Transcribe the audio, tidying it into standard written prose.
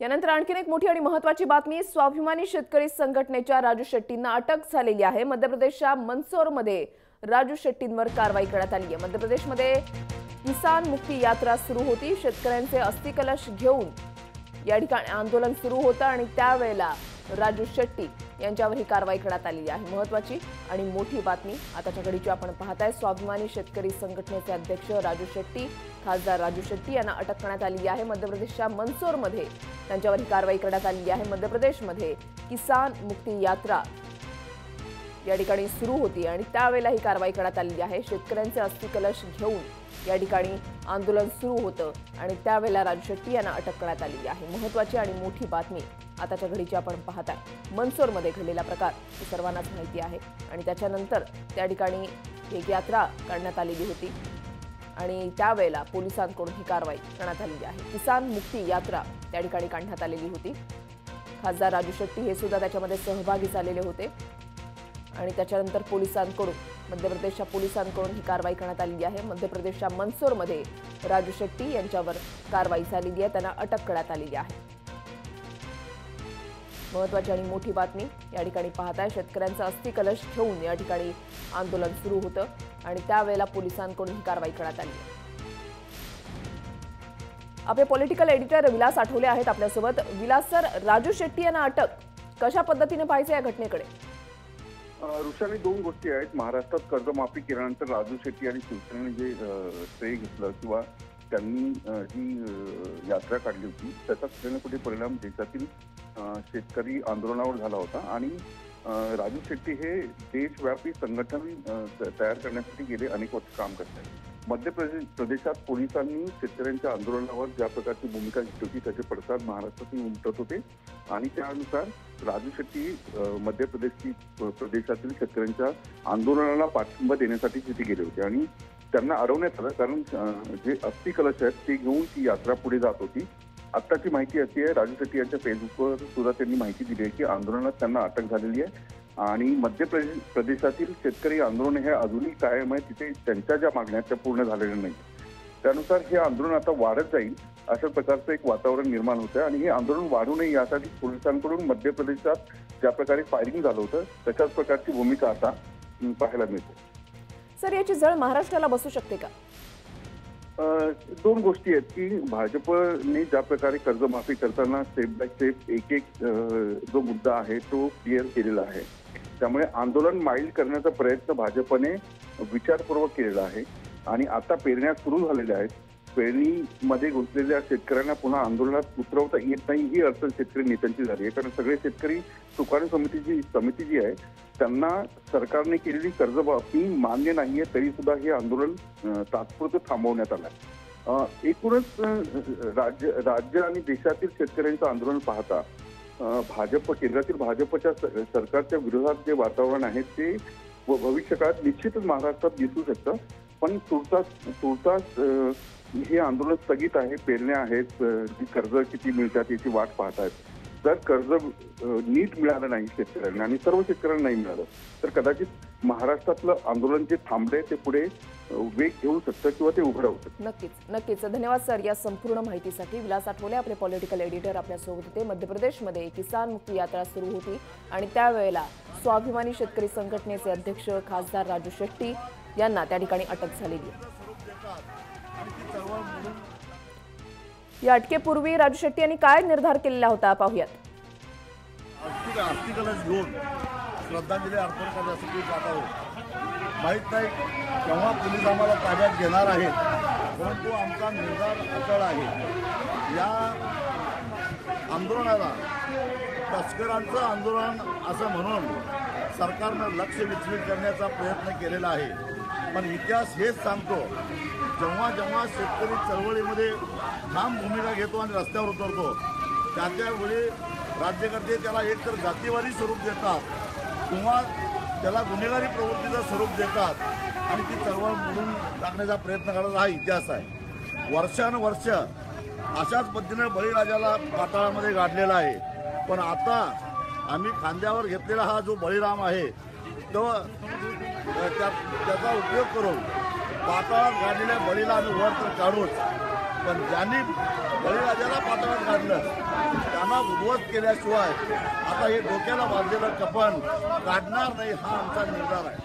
यानंतर आणखीन एक मोठी आणि महत्त्वाची बातमी। स्वाभिमानी शेतकरी संघटनेच्या राजू शेट्टींना अटक झालेली आहे। मध्य प्रदेशच्या मंदसौरमध्ये राजू शेट्टींवर कारवाई करण्यात आली आहे। मध्य प्रदेशमध्ये किसान मुक्ती यात्रा सुरू होती। शेतकऱ्यांचे अस्थिकलश घेऊन या ठिकाणी आंदोलन सुरू होतं आणि त्यावेळेला राजू शेट्टी यांच्यावर ही कारवाई करण्यात आली आहे। महत्त्वाची आणि मोठी बातमी आताच्या घडीची आपण पाहताय। स्वाभिमानी शेतकरी संघटनेचे अध्यक्ष राजू शेट्टी, खासदार राजू शेट्टी यांना अटक करण्यात आली आहे। मध्य प्रदेशच्या मंदसौरमध्ये त्यांच्यावर ही कारवाई करण्यात आली आहे। मध्य प्रदेशमध्ये किसान मुक्ती यात्रा या ठिकाणी सुरू होती आणि त्यावेळेला ही कारवाई करण्यात आली आहे। शेतकऱ्यांचे अस्थिकलश घेऊन या ठिकाणी आंदोलन सुरू होतं आणि त्यावेळेला राजू शेट्टी यांना अटक करण्यात आली आहे। महत्त्वाची आणि मोठी बातमी आताच्या घडीची आपण पाहताय। मंदसौरमध्ये घडलेला प्रकार ही सर्वांनाच माहिती आहे आणि त्याच्यानंतर त्या ठिकाणी एक यात्रा काढण्यात आलेली होती आणि त्यावेळेला पोलिसांकडून ही कारवाई करण्यात आली आहे। किसान मुक्ती यात्रा त्या ठिकाणी काढण्यात आलेली होती। खासदार राजू शेट्टी हे सुद्धा त्याच्यामध्ये सहभागी झालेले होते आणि त्याच्यानंतर पोलिसांकडून मध्य प्रदेशच्या पोलिसांकडून ही कारवाई करण्यात आली आहे। मध्य प्रदेशच्या मंदसौरमध्ये राजू शेट्टी यांच्यावर कारवाई झालेली आहे, त्यांना अटक करण्यात आलेली आहे। महत्त्वाची आणि मोठी बातमी या ठिकाणी पाहताय। शेतकऱ्यांचा अस्थिकलश घेऊन या ठिकाणी आंदोलन सुरू होतं आणि त्यावेळेला पोलिसांकडून ही कारवाई करण्यात आली आहे। आपले पॉलिटिकल एडिटर विलास आठवले आहेत आपल्यासोबत। विलास सर, राजू शेट्टी यांना अटक कशा पद्धतीने पाहायचं या घटनेकडे? ऋषाली, दोन गोष्टी आहेत। महाराष्ट्रात कर्जमाफी केल्यानंतर राजू शेट्टी आणि शिवसेनेने जे श्रेय घेतलं किंवा त्यांनी जी यात्रा काढली होती त्याचा कुठे ना कुठे परिणाम देशातील शेतकरी आंदोलनावर झाला होता आणि राजू शेट्टी हे देशव्यापी संघटन तयार करण्यासाठी गेले अनेक वर्ष काम करत आहेत। मध्य प्रदेशात पोलिसांनी शेतकऱ्यांच्या आंदोलनावर ज्या प्रकारची भूमिका घेतली होती त्याचे पडसाद महाराष्ट्रातून उमटत होते आणि त्यानुसार राजू शेट्टी मध्य प्रदेशातील शेतकऱ्यांच्या आंदोलनाला पाठिंबा देण्यासाठी तिथे गेले होते आणि त्यांना अडवण्यात आलं, कारण जे अस्थिकलश आहेत ते घेऊन ती यात्रा पुढे जात होती। आत्ताची माहिती अशी आहे, राजू शेट्टी यांच्या फेसबुकवर सुद्धा त्यांनी माहिती दिली आहे की आंदोलनात त्यांना अटक झालेली आहे आणि मध्य प्रदेशातील शेतकरी आंदोलन हे अजूनही कायम आहे। तिथे त्यांच्या ज्या मागण्या त्या पूर्ण झालेल्या नाही, त्यानुसार हे आंदोलन आता वाढत जाईल अशा प्रकारचं एक वातावरण निर्माण होतं आणि हे आंदोलन वाढू नये यासाठी पोलिसांकडून मध्य प्रदेशात ज्या प्रकारे फायरिंग झालं होतं तशाच प्रकारची भूमिका आता पाहायला मिळते। सर, याची झळ महाराष्ट्राला बसू शकते का? दोन गोष्टी आहेत की भाजपने ज्या प्रकारे कर्जमाफी करताना स्टेप बाय स्टेप एक जो मुद्दा आहे तो क्लिअर केलेला आहे, त्यामुळे आंदोलन माइल्ड करण्याचा प्रयत्न भाजपने विचारपूर्वक केलेला आहे आणि आता पेरण्या सुरू झालेल्या आहेत। पेरणीमध्ये गुंतलेल्या शेतकऱ्यांना पुन्हा आंदोलनात उतरवता येत नाही ही अडचण शेतकरी नेत्यांची झाली आहे, कारण सगळे शेतकरी सुकाणू समिती जी आहे त्यांना सरकारने केलेली कर्जमाफी मान्य नाहीये, तरी सुद्धा हे आंदोलन तात्पुरतं थांबवण्यात आलं। एकूणच राज्य आणि देशातील शेतकऱ्यांचं आंदोलन पाहता केंद्रातील भाजपच्या सरकारच्या विरोधात जे वातावरण आहे ते भविष्यकाळात निश्चितच महाराष्ट्रात दिसू शकतं, पण तुर्तास हे आंदोलन स्थगित आहे। पेरण्या आहेत, कर्ज किती मिळतात याची वाट पाहतायत। जर कर्ज नीट मिळालं नाही शेतकऱ्यांना आणि सर्व शेतकऱ्यांना नाही मिळालं तर कदाचित महाराष्ट्रातलं आंदोलन जे थांबले ते पुढे वेग घेऊ शकतं किंवा ते उघड होऊ शकतं। नक्कीच धन्यवाद सर या संपूर्ण माहितीसाठी। विलास आठवले आपले पॉलिटिकल एडिटर आपल्यासोबत होते। मध्य प्रदेशमध्ये किसान मुक्ती यात्रा सुरू होती आणि त्यावेळेला स्वाभिमानी शेतकरी संघटनेचे अध्यक्ष खासदार राजू शेट्टी यांना त्या ठिकाणी अटक झालेली आहे। या अटकेपूर्वी राजू शेट्टी यांनी काय निर्धार केलेला होता पाहूयात। अस्थिकलश घेऊन श्रद्धांजली अर्पण करण्यासाठी जात आहोत। माहीत नाही केव्हा पोलीस आम्हाला ताब्यात घेणार आहेत, परंतु आमचा निर्धार अटळ आहे। या आंदोलनाला तस्करांचं आंदोलन असं म्हणून सरकारनं लक्ष विचलित करण्याचा प्रयत्न केलेला आहे, पण इतिहास हेच सांगतो जेव्हा जेव्हा शेतकरी चळवळीमध्ये ठाम भूमिका घेतो आणि रस्त्यावर उतरतो त्यावेळी राज्यकर्ते त्याला एकतर जातीवादी स्वरूप देतात किंवा त्याला गुन्हेगारी प्रवृत्तीचं स्वरूप देतात आणि ती चळवळ मोडून टाकण्याचा प्रयत्न करण्याचा हा इतिहास आहे। वर्षानुवर्ष अशाच पद्धतीने बळीराजाला पाताळामध्ये गाडलेला आहे, पण आता आम्ही खांद्यावर घेतलेला हा जो बळीराम आहे तो त्याचा उपयोग करून पाताळात गाडलेल्या बळीला आम्ही वर तर काढूच, पण ज्यांनी बळीराजाला पाताळात काढलं त्यांना उद्ध्वस्त केल्याशिवाय आता हे डोक्याला बांधलेलं कपन काढणार नाही हा आमचा निर्धार आहे.